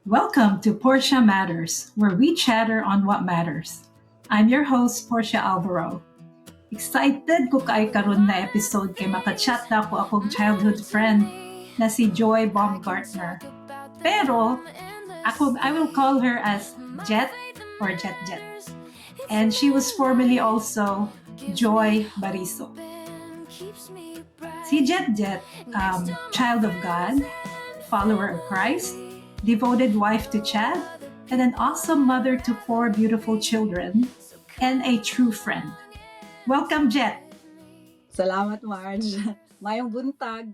Welcome to Portia Matters, where we chatter on what matters. I'm your host, Portia Alvaro. Excited ko kay karon na episode kay makachat na ko akong childhood friend na si Joy Baumgartner. Pero I will call her as Jet or Jet Jet. And she was formerly also Joy Bariso. Si Jet Jet, child of God, follower of Christ, devoted wife to Chad, and an awesome mother to 4 beautiful children, and a true friend. Welcome, Jet. Salamat, Marge. Mayong buntag.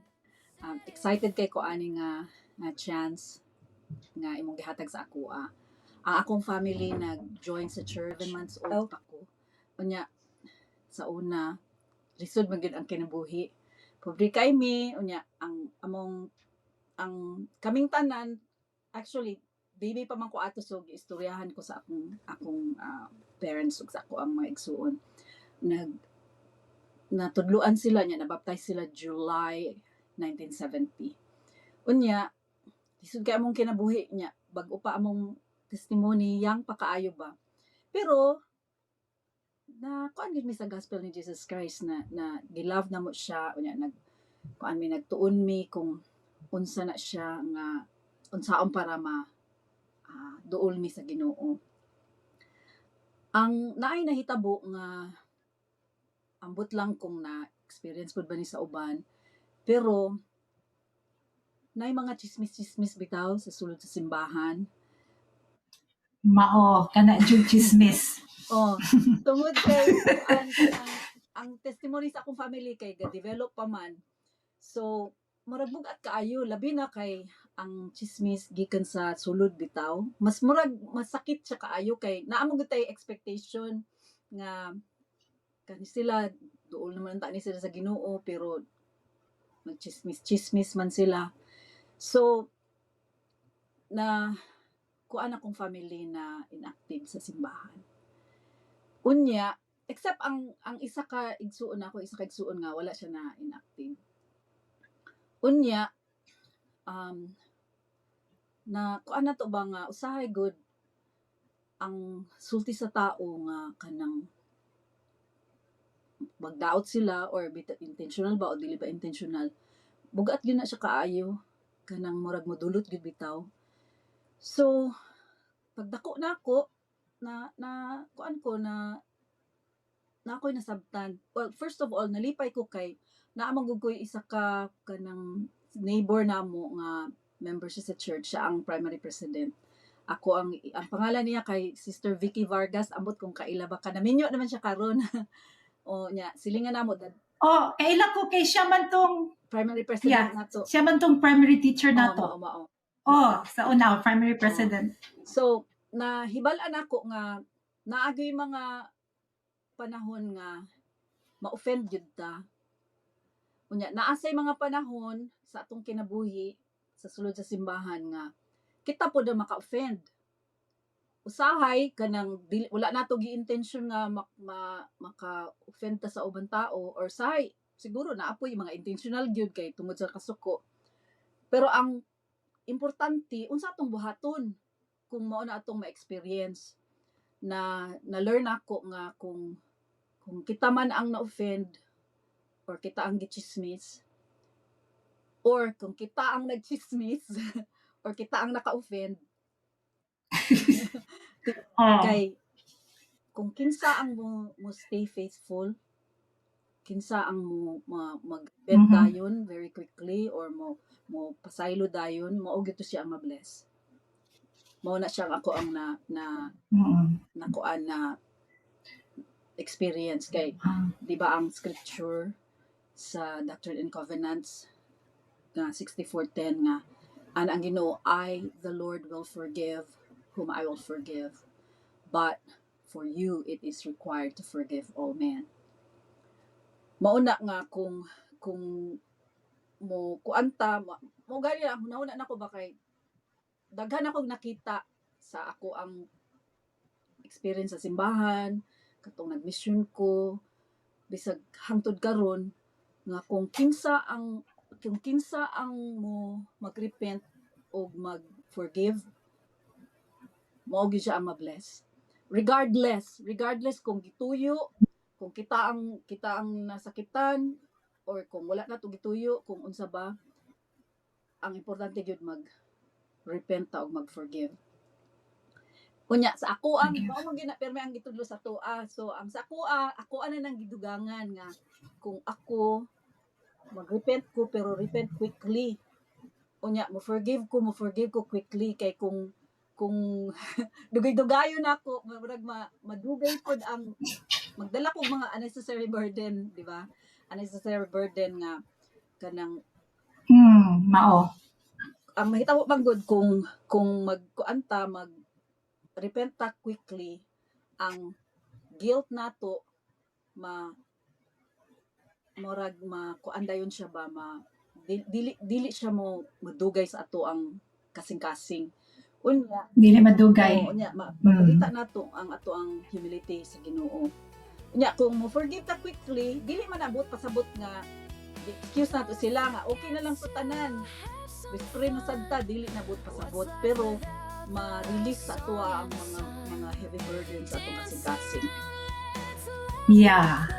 Excited kay ko ani nga chance nga imong gihatag sa ako. Ang akong family nag-join sa church 7 months old pa ko. Unya sa una lisod man gyud ang kinabuhi. Pobre kay mi unya ang kaming tanan actually baby pa man ko ato so giistoryahan ko sa akong parents ug sa ako ang mga igsuon. Natudluan sila niya, nabaptize sila July 1970. Unya, lisod kay among kinabuhi niya, bago pa among testimony, yang pakaayo ba. Pero, kuan gid mi sa gospel ni Jesus Christ na gilove na mo siya, unya, nagtuon mi kung unsa na siya nga, unsaon para duol mi sa Ginoo. Ang naay nahitabo nga ambot lang kung na-experience pud ba ni sa uban. Pero, naay mga chismis-chismis bitaw sa sulod sa simbahan. Mao, kana jud chismis. Tungod kay ang testimony sa akong family kay ga-develop pa man. So, murag bugat kaayo labi na kay ang chismis gikan sa sulod bitaw. Mas masakit siya kaayo kay naamo gud tay expectation nga kani sila duol naman ta ni sila sa Ginoo pero magchismis-chismis man sila. So, kuan akong family na inactive sa simbahan. Unya, except ang isa ka igsuon nga wala siya na inactive. Unya, kuan na to ba nga usahay good ang sulti sa tao nga kanang magdaot sila or intentional ba o dili ba intentional. Bugat gyud na siya kaayo kanang murag modulot gyud bitaw. So, pagdako na ako na kuan ko na ako'y nasabtan. Well, first of all, nalipay ko kay naamang ko'y isa ka kanang neighbor namo nga member siya sa church, siya ang primary president. Ako ang pangalan niya kay Sister Vicky Vargas, ambot kung kaila ba ka naminyo naman siya karon. O nya, silingan namo dad. Oh, kaila ko kay siya man tong primary president nato. Siya man tong primary teacher nato. Sa una, primary president. So, nahibal-an ako nga naagay mga panahon nga ma-offend jud ta. Unya, naasay mga panahon sa atong kinabuhi sa sulod sa simbahan nga kita po na maka-offend. Usahay kanang wala nato gi-intention nga maka-offend ta sa ubang tao or sahay siguro naapoy mga intentional gyud kay tungod sa kasuko. Pero ang importante unsa atong buhaton kung mao na atong ma-experience na learn ako nga kung kita man ang na-offend or kita ang gichismis or kung kita ang nagchismis or kita ang naka-offend kay kung kinsa ang mo stay faithful, kinsa ang mo mag-bend dayon very quickly or mo pasaylo dayon, mao gyud siya ang ma-bless. Mao na siya ako ang nakuan na experience kay di ba ang scripture sa Doctrine and Covenants nga 64:10 nga ang Ginoo, I the Lord will forgive whom I will forgive, but for you it is required to forgive all men. Mauna nga kung mo kuanta mo gali lang nauna nako ba kay daghan akong nakita sa ako ang experience sa simbahan katong nag-mission ko bisag hangtod karon nga kung kinsa ang mo mag-repent o mag-forgive mao gyud siya ang ma-bless. Regardless kung gituyo, kung kita ang nasakitan, or kung wala na to gituyo, kung unsa ba, ang importante gyud mag-repent ta og mag-forgive. Unya sa ako ang mao man ginaperme ang gitudlo sa toa. So ang sa ako na nang gidugangan nga kung ako mag-repent ko pero repent quickly. Unya mo forgive ko quickly kay kung dugay-dugayon ako, murag madugay pod ang magdala ko mga unnecessary burden, di ba? Unnecessary burden nga kanang Mao. ang mahitabo bang good kung magkuanta mag repent ta quickly, ang guilt nato murag kuandayon siya ba dili siya mo madugay sa ato ang kasing-kasing. Unya Dili madugay. unya mapakita nato ang ato ang humility sa Ginoo. Unya kung mo forgive ta quickly, dili man abot pasabot nga excuse nato sila nga okay na lang sa tanan. Bispre na sadta dili na abot pasabot, pero ma-release sa ato ang mga heavy burdens sa atong kasing-kasing. Yeah.